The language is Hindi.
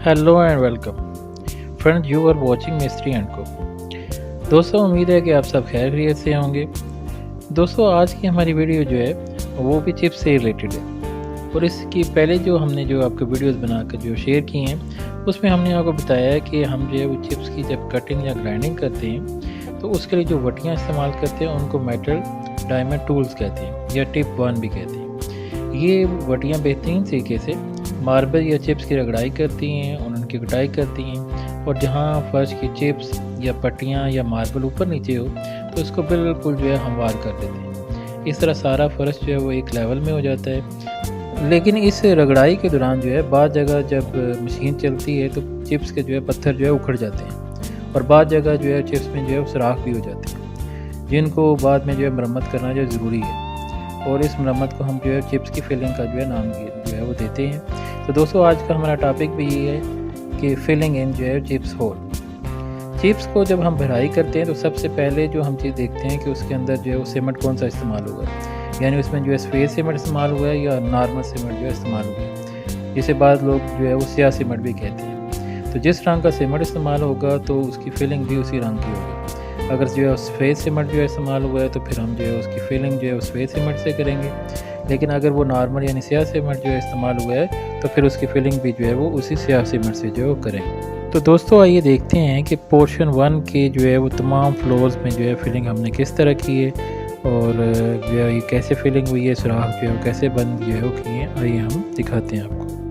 Hello and welcome friends, you are watching mystery and को। दोस्तों, उम्मीद है कि आप सब खैर खैरियत से होंगे। दोस्तों, आज की हमारी वीडियो जो है वो भी चिप्स से रिलेटेड है। और इसकी पहले जो हमने आपको वीडियोस बनाकर जो शेयर की हैं उसमें हमने आपको बताया है कि हम जो है वो चिप्स की जब कटिंग या ग्राइंडिंग करते हैं तो उसके लिए जो वटियाँ इस्तेमाल करते हैं उनको मेटल डायमंड टूल्स कहते हैं या टिप 1 भी कहते हैं। ये वटियाँ बेहतरीन तरीके से मार्बल या चिप्स की रगड़ाई करती हैं और उनकी कटाई करती हैं, और जहाँ फर्श की चिप्स या पट्टियाँ या मार्बल ऊपर नीचे हो तो इसको बिल्कुल जो है हमवार कर देते हैं। इस तरह सारा फर्श जो है वो एक लेवल में हो जाता है। लेकिन इस रगड़ाई के दौरान जो है बाद जगह जब मशीन चलती है तो चिप्स के जो है पत्थर जो है उखड़ जाते हैं, और बाद जगह जो है चिप्स में जो है सुराख भी हो जाते हैं, जिनको बाद में जो है मरम्मत करना जो ज़रूरी है। और इस मरम्मत को हम जो है चिप्स की फिलिंग का जो है नाम जो है वो देते हैं। तो दोस्तों, आज का हमारा टॉपिक भी ये है कि फिलिंग इन जो है चिप्स होल। चिप्स को जब हम भराई करते हैं तो सबसे पहले जो हम चीज़ देखते हैं कि उसके अंदर जो है वो सीमेंट कौन सा इस्तेमाल होगा, यानी उसमें जो है सफ़ेद सीमेंट इस्तेमाल हुआ है या नॉर्मल सीमेंट जो है इस्तेमाल हुआ है, जिसे बाद लोग जो है वो स्याह सीमेंट भी कहते हैं। तो जिस रंग का सीमेंट इस्तेमाल होगा तो उसकी फिलिंग भी उसी रंग की होगी। अगर जो है सफ़ेद सीमेंट जो है इस्तेमाल हुआ है तो फिर हम जो है उसकी फिलिंग जो है सफ़ेद सीमेंट से करेंगे। लेकिन अगर वो नॉर्मल यानी स्याह सीमेंट जो है इस्तेमाल हुआ है तो फिर उसकी फिलिंग भी जो है वो उसी स्याह सीमेंट से जो करेंगे। तो दोस्तों, आइए देखते हैं कि पोर्शन 1 के जो है वो तमाम फ्लोर्स में जो है फिलिंग हमने किस तरह की है और जो है ये कैसे फिलिंग हुई है, सुराख जो है कैसे बंद जो है वो किए हैं। आइए हम दिखाते हैं आपको।